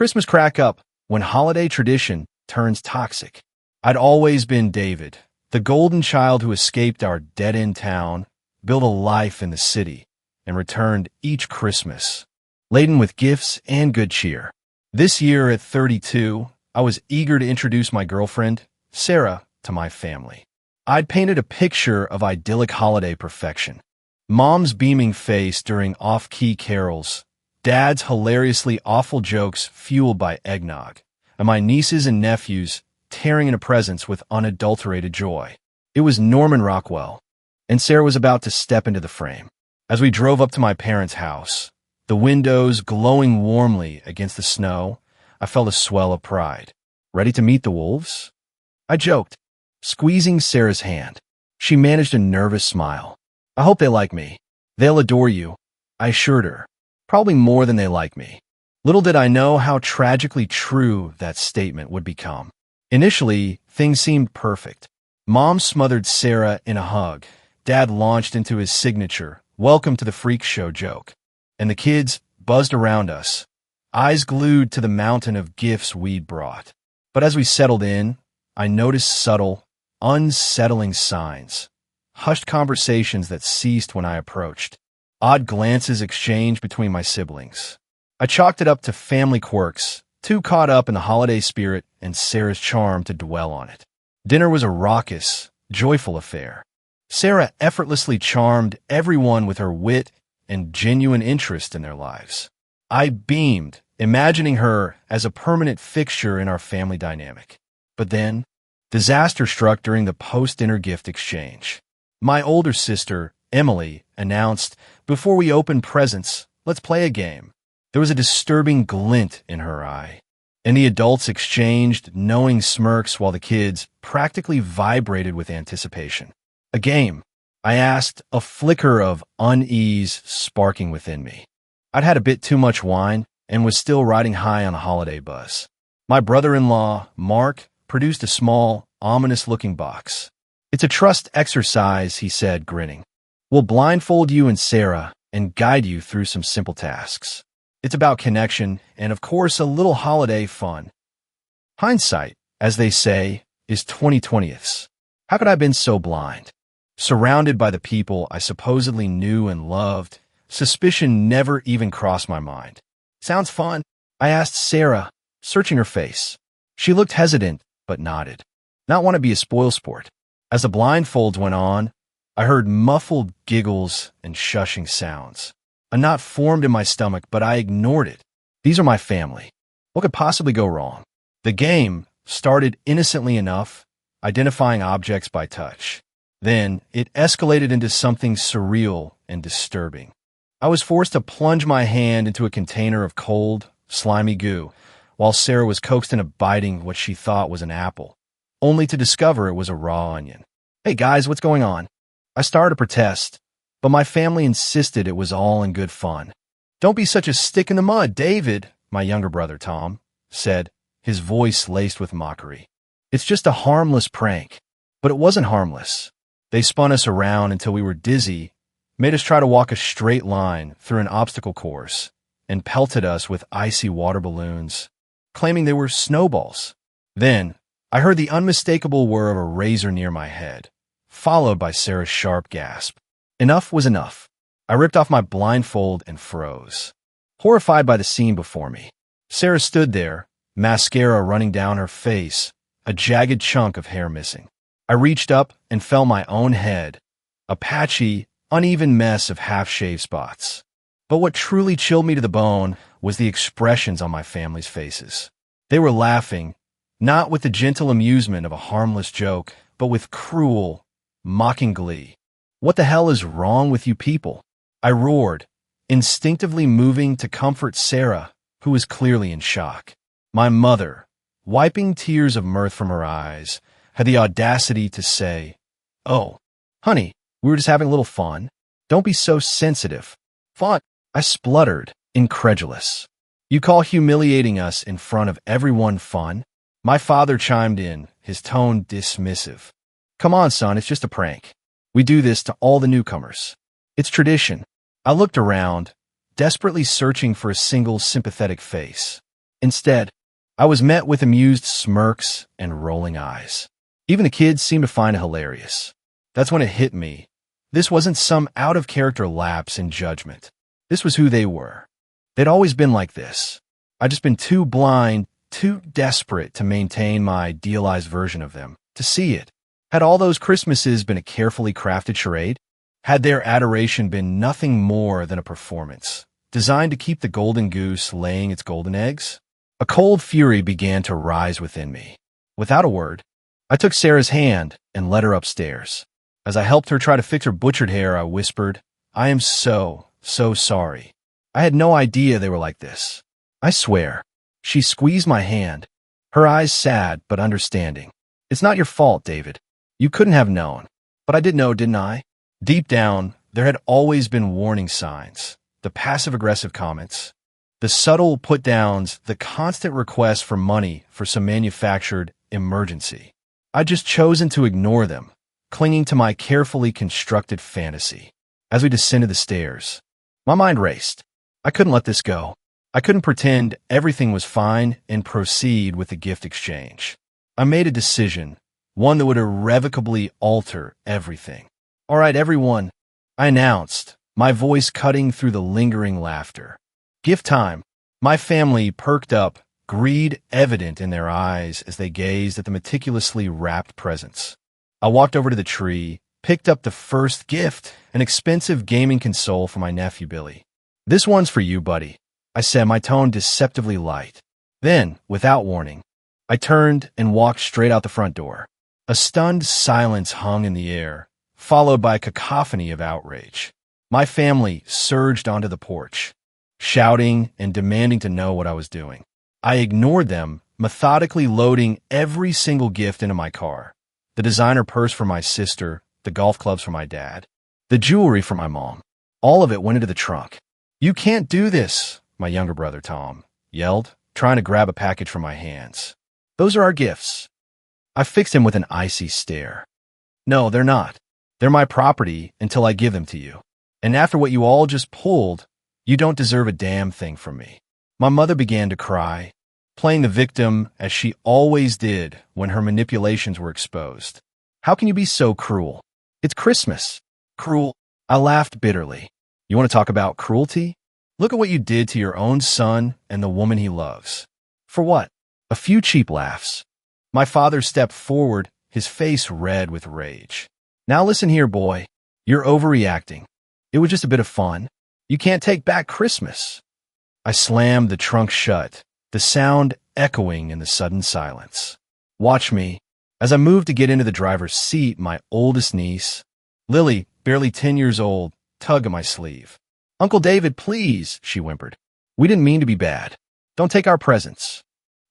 Christmas crack up when holiday tradition turns toxic. I'd always been David, the golden child who escaped our dead-end town, built a life in the city, and returned each Christmas, laden with gifts and good cheer. This year at 32, I was eager to introduce my girlfriend, Sarah, to my family. I'd painted a picture of idyllic holiday perfection. Mom's beaming face during off-key carols, Dad's hilariously awful jokes fueled by eggnog, and my nieces and nephews tearing into presents with unadulterated joy. It was Norman Rockwell, and Sarah was about to step into the frame. As we drove up to my parents' house, the windows glowing warmly against the snow, I felt a swell of pride. Ready to meet the wolves? I joked, squeezing Sarah's hand. She managed a nervous smile. I hope they like me. They'll adore you, I assured her. Probably more than they like me. Little did I know how tragically true that statement would become. Initially, things seemed perfect. Mom smothered Sarah in a hug. Dad launched into his signature, "Welcome to the freak show" joke. And the kids buzzed around us, eyes glued to the mountain of gifts we'd brought. But as we settled in, I noticed subtle, unsettling signs. Hushed conversations that ceased when I approached. Odd glances exchanged between my siblings. I chalked it up to family quirks, too caught up in the holiday spirit and Sarah's charm to dwell on it. Dinner was a raucous, joyful affair. Sarah effortlessly charmed everyone with her wit and genuine interest in their lives. I beamed, imagining her as a permanent fixture in our family dynamic. But then, disaster struck during the post-dinner gift exchange. My older sister, Emily, announced, "Before we open presents, let's play a game." There was a disturbing glint in her eye, and the adults exchanged knowing smirks while the kids practically vibrated with anticipation. A game, I asked, a flicker of unease sparking within me. I'd had a bit too much wine and was still riding high on a holiday buzz. My brother-in-law, Mark, produced a small, ominous-looking box. "It's a trust exercise," he said, grinning. "We'll blindfold you and Sarah and guide you through some simple tasks. It's about connection and, of course, a little holiday fun. Hindsight, as they say, is 20/20ths. How could I have been so blind? Surrounded by the people I supposedly knew and loved, suspicion never even crossed my mind. "Sounds fun," I asked Sarah, searching her face. She looked hesitant, but nodded. "Not want to be a spoilsport." As the blindfolds went on, I heard muffled giggles and shushing sounds. A knot formed in my stomach, but I ignored it. These are my family. What could possibly go wrong? The game started innocently enough, identifying objects by touch. Then it escalated into something surreal and disturbing. I was forced to plunge my hand into a container of cold, slimy goo, while Sarah was coaxed into biting what she thought was an apple, only to discover it was a raw onion. "Hey guys, what's going on?" I started to protest, but my family insisted it was all in good fun. "Don't be such a stick in the mud, David," my younger brother, Tom, said, his voice laced with mockery. "It's just a harmless prank." But it wasn't harmless. They spun us around until we were dizzy, made us try to walk a straight line through an obstacle course, and pelted us with icy water balloons, claiming they were snowballs. Then, I heard the unmistakable whir of a razor near my head, followed by Sarah's sharp gasp. Enough was enough. I ripped off my blindfold and froze, horrified by the scene before me. Sarah stood there, mascara running down her face, a jagged chunk of hair missing. I reached up and felt my own head, a patchy, uneven mess of half-shaved spots. But what truly chilled me to the bone was the expressions on my family's faces. They were laughing, not with the gentle amusement of a harmless joke, but with cruel, mocking glee. "What the hell is wrong with you people?" I roared, instinctively moving to comfort Sarah, who was clearly in shock. My mother, wiping tears of mirth from her eyes, had the audacity to say, "Oh, honey, we were just having a little fun. Don't be so sensitive." "Fun?" I spluttered, incredulous. "You call humiliating us in front of everyone fun?" My father chimed in, his tone dismissive. "Come on, son, it's just a prank. We do this to all the newcomers. It's tradition." I looked around, desperately searching for a single sympathetic face. Instead, I was met with amused smirks and rolling eyes. Even the kids seemed to find it hilarious. That's when it hit me. This wasn't some out-of-character lapse in judgment. This was who they were. They'd always been like this. I'd just been too blind, too desperate to maintain my idealized version of them, to see it. Had all those Christmases been a carefully crafted charade? Had their adoration been nothing more than a performance, designed to keep the golden goose laying its golden eggs? A cold fury began to rise within me. Without a word, I took Sarah's hand and led her upstairs. As I helped her try to fix her butchered hair, I whispered, "I am so sorry. I had no idea they were like this. I swear." She squeezed my hand, her eyes sad but understanding. "It's not your fault, David. You couldn't have known." But I did know, didn't I? Deep down, there had always been warning signs. The passive-aggressive comments, the subtle put-downs, the constant requests for money for some manufactured emergency. I'd just chosen to ignore them, clinging to my carefully constructed fantasy. As we descended the stairs, my mind raced. I couldn't let this go. I couldn't pretend everything was fine and proceed with the gift exchange. I made a decision, one that would irrevocably alter everything. "All right, everyone," I announced, my voice cutting through the lingering laughter. "Gift time." My family perked up, greed evident in their eyes as they gazed at the meticulously wrapped presents. I walked over to the tree, picked up the first gift, an expensive gaming console for my nephew Billy. "This one's for you, buddy," I said, my tone deceptively light. Then, without warning, I turned and walked straight out the front door. A stunned silence hung in the air, followed by a cacophony of outrage. My family surged onto the porch, shouting and demanding to know what I was doing. I ignored them, methodically loading every single gift into my car. The designer purse for my sister, the golf clubs for my dad, the jewelry for my mom. All of it went into the trunk. "You can't do this," my younger brother Tom yelled, trying to grab a package from my hands. "Those are our gifts." I fixed him with an icy stare. "No, they're not. They're my property until I give them to you. And after what you all just pulled, you don't deserve a damn thing from me." My mother began to cry, playing the victim as she always did when her manipulations were exposed. "How can you be so cruel? It's Christmas." "Cruel?" I laughed bitterly. "You want to talk about cruelty? Look at what you did to your own son and the woman he loves." "For what?" A few cheap laughs. My father stepped forward, his face red with rage. "Now listen here, boy. You're overreacting. It was just a bit of fun. You can't take back Christmas." I slammed the trunk shut, the sound echoing in the sudden silence. "Watch me." As I moved to get into the driver's seat, my oldest niece, Lily, barely 10 years old, tugged at my sleeve. "Uncle David, please," she whimpered. "We didn't mean to be bad. Don't take our presents."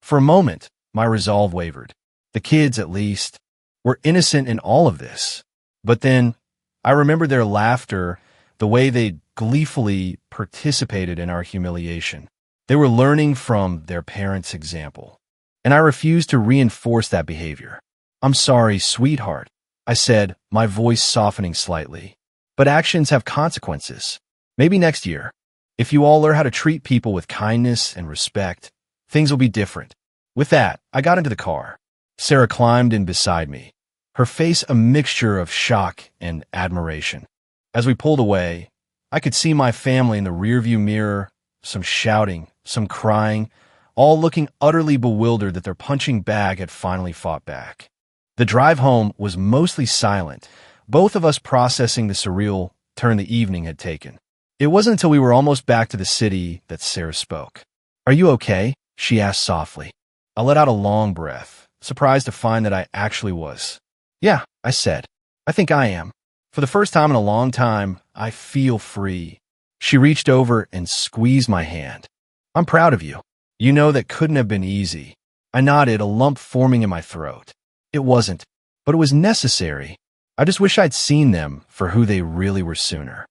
For a moment, my resolve wavered. The kids, at least, were innocent in all of this. But then, I remembered their laughter, the way they gleefully participated in our humiliation. They were learning from their parents' example. And I refused to reinforce that behavior. "I'm sorry, sweetheart," I said, my voice softening slightly. "But actions have consequences. Maybe next year, if you all learn how to treat people with kindness and respect, things will be different." With that, I got into the car. Sarah climbed in beside me, her face a mixture of shock and admiration. As we pulled away, I could see my family in the rearview mirror, some shouting, some crying, all looking utterly bewildered that their punching bag had finally fought back. The drive home was mostly silent, both of us processing the surreal turn the evening had taken. It wasn't until we were almost back to the city that Sarah spoke. "Are you okay?" she asked softly. I let out a long breath, surprised to find that I actually was. "Yeah," I said. "I think I am. For the first time in a long time, I feel free." She reached over and squeezed my hand. "I'm proud of you. You know that couldn't have been easy." I nodded, a lump forming in my throat. It wasn't, but it was necessary. I just wish I'd seen them for who they really were sooner.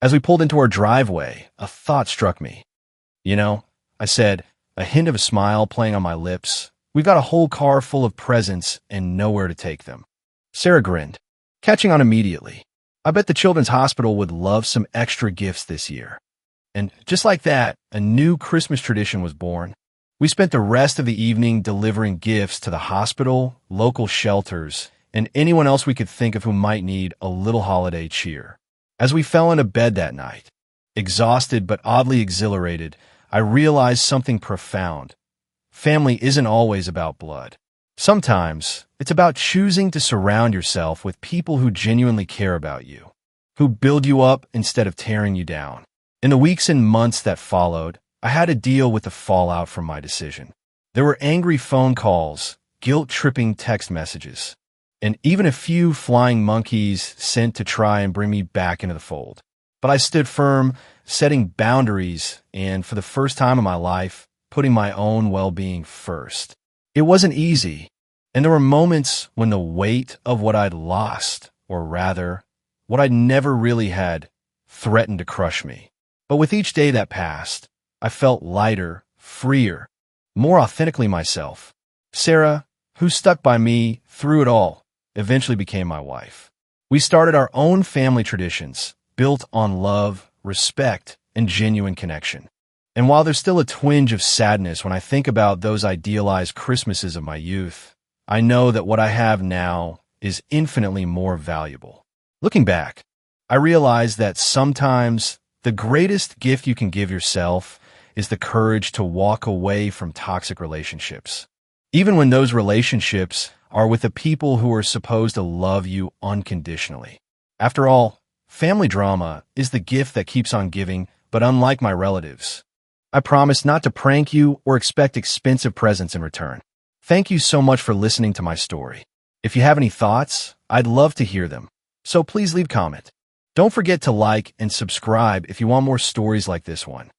As we pulled into our driveway, a thought struck me. "You know," I said, a hint of a smile playing on my lips, "we've got a whole car full of presents and nowhere to take them." Sarah grinned, catching on immediately. "I bet the Children's Hospital would love some extra gifts this year." And just like that, a new Christmas tradition was born. We spent the rest of the evening delivering gifts to the hospital, local shelters, and anyone else we could think of who might need a little holiday cheer. As we fell into bed that night, exhausted but oddly exhilarated, I realized something profound. Family isn't always about blood. Sometimes, it's about choosing to surround yourself with people who genuinely care about you, who build you up instead of tearing you down. In the weeks and months that followed, I had to deal with the fallout from my decision. There were angry phone calls, guilt-tripping text messages, and even a few flying monkeys sent to try and bring me back into the fold. But I stood firm, setting boundaries, and for the first time in my life, putting my own well-being first. It wasn't easy, and there were moments when the weight of what I'd lost, or rather, what I'd never really had, threatened to crush me. But with each day that passed, I felt lighter, freer, more authentically myself. Sarah, who stuck by me through it all, eventually became my wife. We started our own family traditions, built on love, respect, and genuine connection. And while there's still a twinge of sadness when I think about those idealized Christmases of my youth, I know that what I have now is infinitely more valuable. Looking back, I realize that sometimes the greatest gift you can give yourself is the courage to walk away from toxic relationships, even when those relationships are with the people who are supposed to love you unconditionally. After all, family drama is the gift that keeps on giving, but unlike my relatives, I promise not to prank you or expect expensive presents in return. Thank you so much for listening to my story. If you have any thoughts, I'd love to hear them, so please leave a comment. Don't forget to like and subscribe if you want more stories like this one.